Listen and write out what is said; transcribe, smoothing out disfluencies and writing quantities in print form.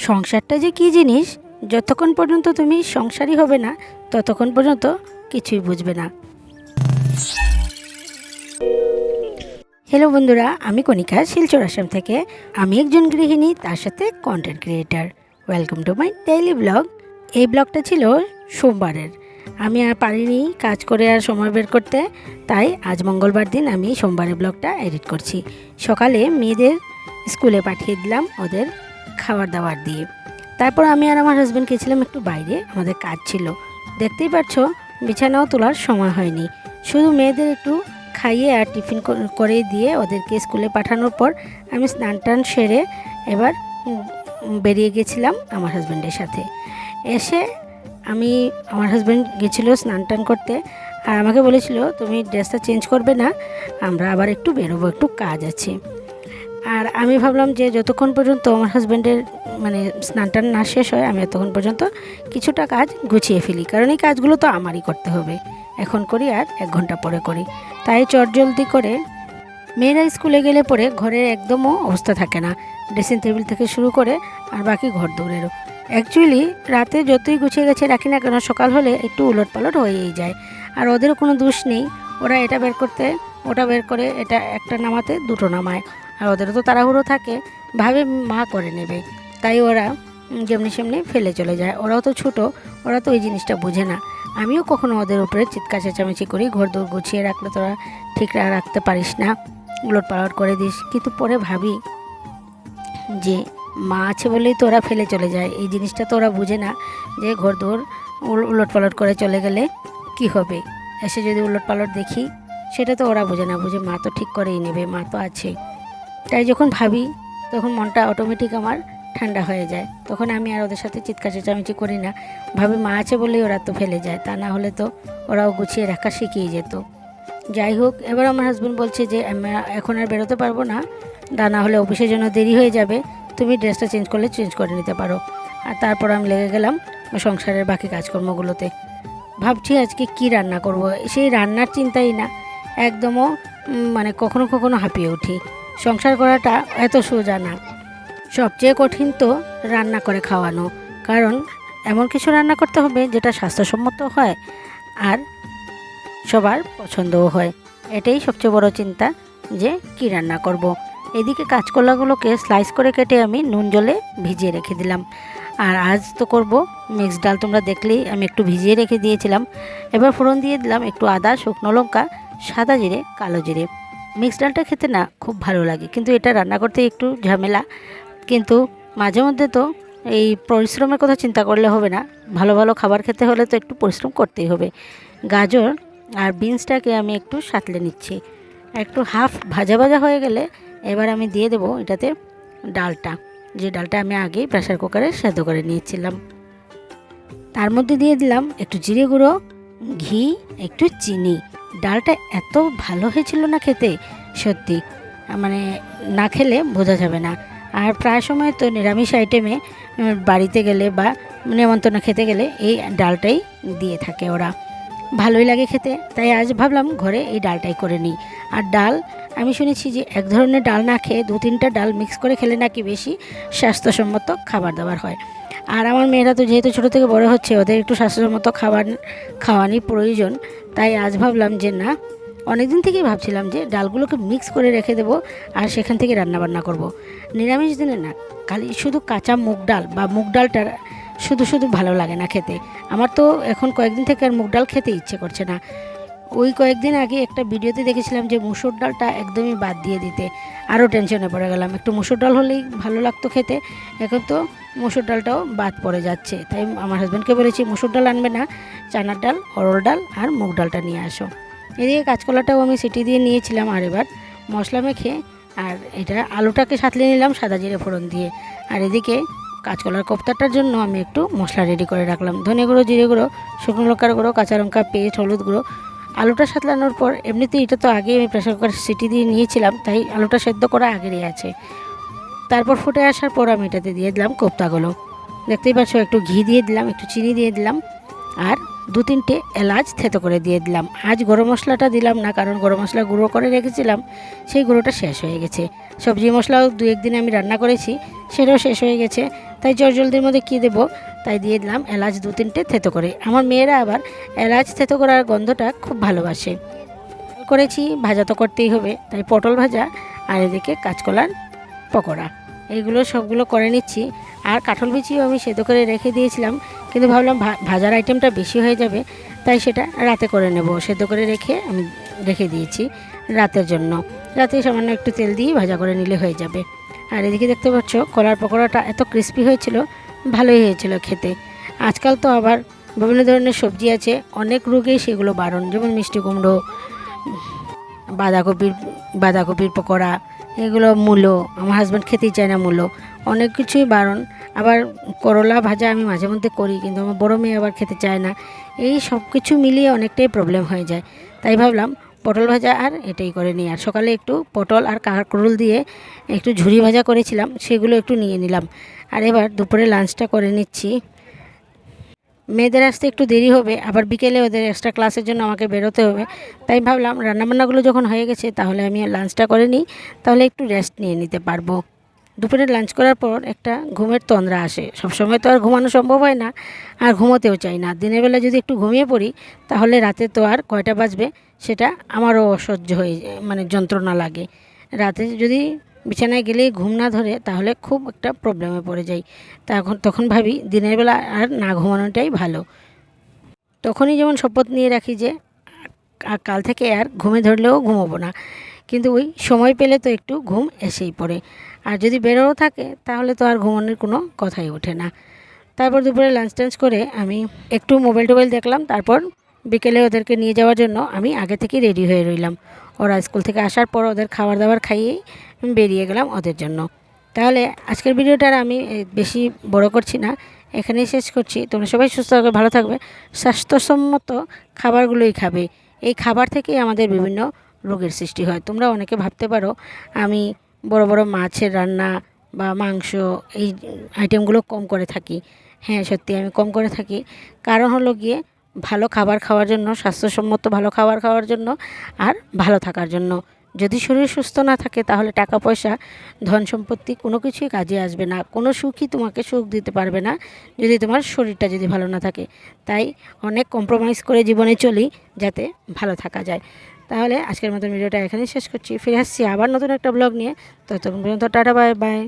সংসারটা যে কী জিনিস, যতক্ষণ পর্যন্ত তুমি সংসারই হবে না ততক্ষণ পর্যন্ত কিছুই বুঝবে না। হ্যালো বন্ধুরা, আমি কণিকা, শিলচর আসাম থেকে। আমি একজন গৃহিণী, তার সাথে content creator. Welcome to my daily blog. এই ব্লগটা ছিল সোমবারের। আমি আর পারিনি কাজ করে আর সময় বের করতে, তাই আজ মঙ্গলবার দিন আমি সোমবারের ব্লগটা এডিট করছি। সকালে মেয়েদের স্কুলে পাঠিয়ে দিলাম ওদের খাবার দাবার দিয়ে। তারপর আমি আর আমার হাজব্যান্ড গেছিলাম একটু বাইরে, আমাদের কাজ ছিল। দেখতেই পাচ্ছ বিছানাও তোলার সময় হয়নি, শুধু মেয়েদের একটু খাইয়ে আর টিফিন করে দিয়ে ওদেরকে স্কুলে পাঠানোর পর আমি স্নান টান সেরে এবার বেরিয়ে গেছিলাম আমার হাজব্যান্ডের সাথে। এসে আমার হাজব্যান্ড গেছিলো স্নান টান করতে, আর আমাকে বলেছিল তুমি ড্রেসটা চেঞ্জ করবে না, আমরা আবার একটু বেরোবো, একটু কাজ আছে। আর আমি ভাবলাম যে যতক্ষণ পর্যন্ত আমার হাজব্যান্ডের স্নান টান না শেষ হয় আমি ততক্ষণ পর্যন্ত কিছুটা কাজ গুছিয়ে ফেলি, কারণ এই কাজগুলো তো আমারই করতে হবে। এখন করি আর 1 ঘন্টা পরে করি, তাই চটজলদি করে মেয়েরা স্কুলে গেলে পরে ঘরের একদমও অবস্থা থাকে না, ড্রেসিং টেবিল থেকে শুরু করে আর বাকি ঘর দৌড়েরও। অ্যাকচুয়ালি রাতে যতই গুছিয়ে গেছে রাখি না কেন, সকাল হলে একটু উলটপালট হয়েই যায়। আর ওদেরও কোনো দোষ নেই, ওরা এটা বের করতে ওটা বের করে, এটা একটা নামাতে দুটো নামায়, আর ওদেরও তো তাড়াহুড়ো থাকে, ভাবে মা করে নেবে, তাই ওরা যেমনি সেমনি ফেলে চলে যায়। ওরাও তো ছোটো, ওরা তো ওই জিনিসটা বোঝে না। আমিও কখনো ওদের উপরে চিৎকার চেঁচামেচি করি, ঘর দৌড় গুছিয়ে রাখলে তোরা ঠিক রাখতে পারিস না, উলট পালট করে দিস। কিন্তু পরে ভাবি যে মা আছে বলেই তো ওরা ফেলে চলে যায়, এই জিনিসটা তো ওরা বুঝে না যে ঘর দৌড় উলট পালট করে চলে গেলে কি হবে। এসে যদি উলট পালট দেখি, সেটা তো ওরা বোঝে না, বুঝে মা তো ঠিক করেই নেবে, মা তো আছে। তাই যখন ভাবি তখন মনটা অটোমেটিক আমার ঠান্ডা হয়ে যায়, তখন আমি আর ওদের সাথে চিৎকার চেঁচামেচি করি না। ভাবি মা আছে বলেই ওরা তো ফেলে যায়, তা না হলে তো ওরাও গুছিয়ে রাখা শিখিয়ে যেত। যাই হোক, এবার আমার হাজব্যান্ড বলছে যে আমি এখন আর বেরোতে পারবো না, তা না হলে অফিসের জন্য দেরি হয়ে যাবে, তুমি ড্রেসটা চেঞ্জ করলে চেঞ্জ করে নিতে পারো। আর তারপর আমি লেগে গেলাম সংসারের বাকি কাজকর্মগুলোতে। ভাবছি আজকে কি রান্না করব, সেই রান্নার চিন্তাই না, একদমও কখনো কখনো হাঁপিয়ে উঠি। সংসার করাটা এত সোজা না, সবচেয়ে কঠিন তো রান্না করে খাওয়ানো, কারণ এমন কিছু রান্না করতে হবে যেটা স্বাস্থ্যসম্মত হয় আর সবার পছন্দও হয়। এটাই সবচেয়ে বড় চিন্তা, যে কি রান্না করব। এদিকে কাঁচকলাগুলোকে স্লাইস করে কেটে আমি নুন জলে ভিজিয়ে রেখে দিলাম। আর আজ তো করব মিক্সড ডাল, তোমরা দেখলেই আমি একটু ভিজিয়ে রেখে দিয়েছিলাম। এবার ফোড়ন দিয়ে দিলাম একটু আদা, শুকনো লঙ্কা, সাদা জিরে, কালো জিরে। মিক্সড ডালটা খেতে না খুব ভালো লাগে, কিন্তু এটা রান্না করতে একটু ঝামেলা। কিন্তু মাঝে মধ্যে তো এই পরিশ্রমের কথা চিন্তা করলে হবে না, ভালো ভালো খাবার খেতে হলে তো একটু পরিশ্রম করতেই হবে। গাজর আর বিনসটাকে আমি একটু সাঁতলে নিচ্ছি, একটু হাফ ভাজা ভাজা হয়ে গেলে এবার আমি দিয়ে দেবো এটাতে ডালটা, যে ডালটা আমি আগেই প্রেসার কুকারে সেদ্ধ করে নিয়েছিলাম। তার মধ্যে দিয়ে দিলাম একটু জিরে গুঁড়ো, ঘি, একটু চিনি। ডালটা এত ভালো হয়েছিল না খেতে, সত্যি না খেলে বোঝা যাবে না। আর প্রায় সময় তো নিরামিষ আইটেমে বাড়িতে গেলে বা নেমন্তন্ন খেতে গেলে এই ডালটাই দিয়ে থাকে ওরা, ভালোই লাগে খেতে। তাই আজ ভাবলাম ঘরে এই ডালটাই করে নিই। আর ডাল আমি শুনেছি যে এক ধরনের ডাল না খেয়ে 2-3টা ডাল মিক্স করে খেলে নাকি বেশি স্বাস্থ্যসম্মত খাবার দাবার হয়। আর আমার মেয়েরা তো যেহেতু ছোটো থেকে বড় হচ্ছে, ওদের একটু স্বাস্থ্যসম্মত খাবার খাওয়ানোর প্রয়োজন। তাই আজ ভাবলাম যে না, অনেক দিন থেকেই ভাবছিলাম যে ডালগুলোকে মিক্স করে রেখে দেবো আর সেখান থেকে রান্নাবান্না করব। নিরামিষ দিনে না, খালি শুধু কাঁচা মুগ ডাল বা মুগ ডালটা শুধু শুধু ভালো লাগে না খেতে। আমার তো এখন কয়েকদিন থেকে আর মুগ ডাল খেতে ইচ্ছে করছে না। ওই কয়েকদিন আগে একটা ভিডিওতে দেখেছিলাম যে মুসুর ডালটা একদমই বাদ দিয়ে দিতে, আরও টেনশনে পড়ে গেলাম। একটু মুসুর ডাল হলেই ভালো লাগতো খেতে, এখন তো মুসুর ডালটাও বাদ পড়ে যাচ্ছে। তাই আমার হাজব্যান্ডকে বলেছি মুসুর ডাল আনবে না, চানার ডাল, অরড় ডাল আর মুগ ডালটা নিয়ে আসো। এদিকে কাঁচকলাটাও আমি সিটি দিয়ে নিয়েছিলাম, আর এবার মশলা মেখে আর এটা আলুটাকে সাঁতলে নিলাম সাদা জিরে ফোড়ন দিয়ে। আর এদিকে কাঁচকলার কোপ্তাটার জন্য আমি একটু মশলা রেডি করে রাখলাম, ধনে গুঁড়ো, জিরে গুঁড়ো, শুকনো লঙ্কার গুঁড়ো, কাঁচা লঙ্কা পেস্ট, হলুদ গুঁড়ো। আলুটা সাঁতলানোর পর এমনিতেই এটা তো আগে আমি প্রেসার কুকার সিটি দিয়ে নিয়েছিলাম, তাই আলুটা সেদ্ধ করা আগেরই আছে। তারপর ফুটে আসার পর আমি এটাতে দিয়ে দিলাম কোপ্তাগুলো, দেখতেই পাচ্ছ। একটু ঘি দিয়ে দিলাম, একটু চিনি দিয়ে দিলাম, আর 2-3টে এলাচ থেতো করে দিয়ে দিলাম। আজ গরম মশলাটা দিলাম না, কারণ গরম মশলা গুঁড়ো করে রেখেছিলাম, সেই গুঁড়োটা শেষ হয়ে গেছে। সবজি মশলাও 2-1 দিন আমি রান্না করেছি, সেটাও শেষ হয়ে গেছে। তাই জলদির মধ্যে কী দেবো, তাই দিয়ে দিলাম এলাচ 2-3টে থেতো করে। আমার মেয়েরা আবার এলাচ থেতো করার গন্ধটা খুব ভালোবাসে। করেছি, ভাজা তো করতেই হবে, তাই পটল ভাজা আর এদিকে কাঁচকলার পকোড়া এইগুলো সবগুলো করে নিচ্ছি। আর কাঁঠাল বিচিও আমি সেদ্ধ করে রেখে দিয়েছিলাম, কিন্তু ভাবলাম ভাজার আইটেমটা বেশি হয়ে যাবে, তাই সেটা রাতে করে নেব। সেদ্ধ করে রেখে আমি রেখে দিয়েছি রাতের জন্য। রাতে সামান্য একটু তেল দিয়ে ভাজা করে নিলে হয়ে যাবে। আর এদিকে দেখতে পাচ্ছ কলার পকোড়াটা এত ক্রিস্পি হয়েছিল, ভালোই হয়েছিল খেতে। আজকাল তো আবার বিভিন্ন ধরনের সবজি আছে, অনেক রোগেই সেগুলো বারণ, যেমন মিষ্টি কুমড়ো, বাঁধাকপির পকোড়া, এগুলো মূলো, আমার হাজব্যান্ড খেতেই চায় না মূলো, অনেক কিছুই বারণ। আবার করলা ভাজা আমি মাঝে মধ্যে করি, কিন্তু আমার বড় মেয়ে আবার খেতে চায় না। এই সব কিছু মিলিয়ে অনেকটাই প্রবলেম হয়ে যায়, তাই ভাবলাম পটল ভাজা আর এটাই করে নিই। আর সকালে একটু পটল আর কাঁকরোল দিয়ে একটু ঝুরি ভাজা করেছিলাম, সেগুলো একটু নিয়ে নিলাম। আর এবার দুপুরে লাঞ্চটা করে নিচ্ছি। মেয়েদের আসতে একটু দেরি হবে, আবার বিকেলে ওদের এক্সট্রা ক্লাসের জন্য আমাকে বেরোতে হবে, তাই ভাবলাম রান্নাবান্নাগুলো যখন হয়ে গেছে তাহলে আমি লাঞ্চটা করে নিই, তাহলে একটু রেস্ট নিয়ে নিতে পারবো। দুপুরে লাঞ্চ করার পর একটা ঘুমের তন্দ্রা আসে, সবসময় তো আর ঘুমানো সম্ভব হয় না, আর ঘুমোতেও চাই না। দিনের বেলা যদি একটু ঘুমিয়ে পড়ি তাহলে রাতে তো আর কয়টা বাজবে সেটা আমারও অসহ্য হয়ে মানে যন্ত্রণা লাগে। রাতে যদি বিছানায় গেলেই ঘুম না ধরে তাহলে খুব একটা প্রবলেমে পড়ে যাই। তখন ভাবি দিনের বেলা আর না ঘুমানোটাই ভালো। তখনই যেমন শপথ নিয়ে রাখি যে কাল থেকে আর ঘুমে ধরলেও ঘুমোবো না, কিন্তু ওই সময় পেলে তো একটু ঘুম এসেই পড়ে। আর যদি বেরোও থাকে তাহলে তো আর ঘুমানোর কোনো কথাই ওঠে না। তারপর দুপুরে লাঞ্চ টাঞ্চ করে আমি একটু মোবাইল টোবাইল দেখলাম, তারপর বিকেলে ওদেরকে নিয়ে যাওয়ার জন্য আমি আগে থেকেই রেডি হয়ে রইলাম। ওরা স্কুল থেকে আসার পর ওদের খাবার দাবার খাইয়েই বেরিয়ে গেলাম ওদের জন্য। তাহলে আজকের ভিডিওটা আর আমি বেশি বড় করছি না, এখানেই শেষ করছি। তোমরা সবাই সুস্থ থাকবে, ভালো থাকবে, স্বাস্থ্যসম্মত খাবারগুলোই খাবে। এই খাবার থেকেই আমাদের বিভিন্ন রোগের সৃষ্টি হয়। তোমরা অনেকে ভাবতে পারো আমি বড় বড় মাছের রান্না বা মাংস এই আইটেমগুলো কম করে থাকি। হ্যাঁ, সত্যি আমি কম করে থাকি, কারণ হলো গিয়ে ভালো খাবার খাওয়ার জন্য, স্বাস্থ্যসম্মত ভালো খাবার খাওয়ার জন্য, আর ভালো থাকার জন্য। যদি শরীর সুস্থ না থাকে তাহলে টাকা পয়সা, ধন সম্পত্তি কোনো কিছুই কাজে আসবে না, কোনো সুখই তোমাকে সুখ দিতে পারবে না যদি তোমার শরীরটা যদি ভালো না থাকে। তাই অনেক কম্প্রোমাইজ করে জীবনে চলি যাতে ভালো থাকা যায়। তাহলে আজকের মতন ভিডিওটা এখানেই শেষ করছি, ফিরে আসছি আবার নতুন একটা ব্লগ নিয়ে। ততক্ষণ পর্যন্ত টাটা, বাই বাই।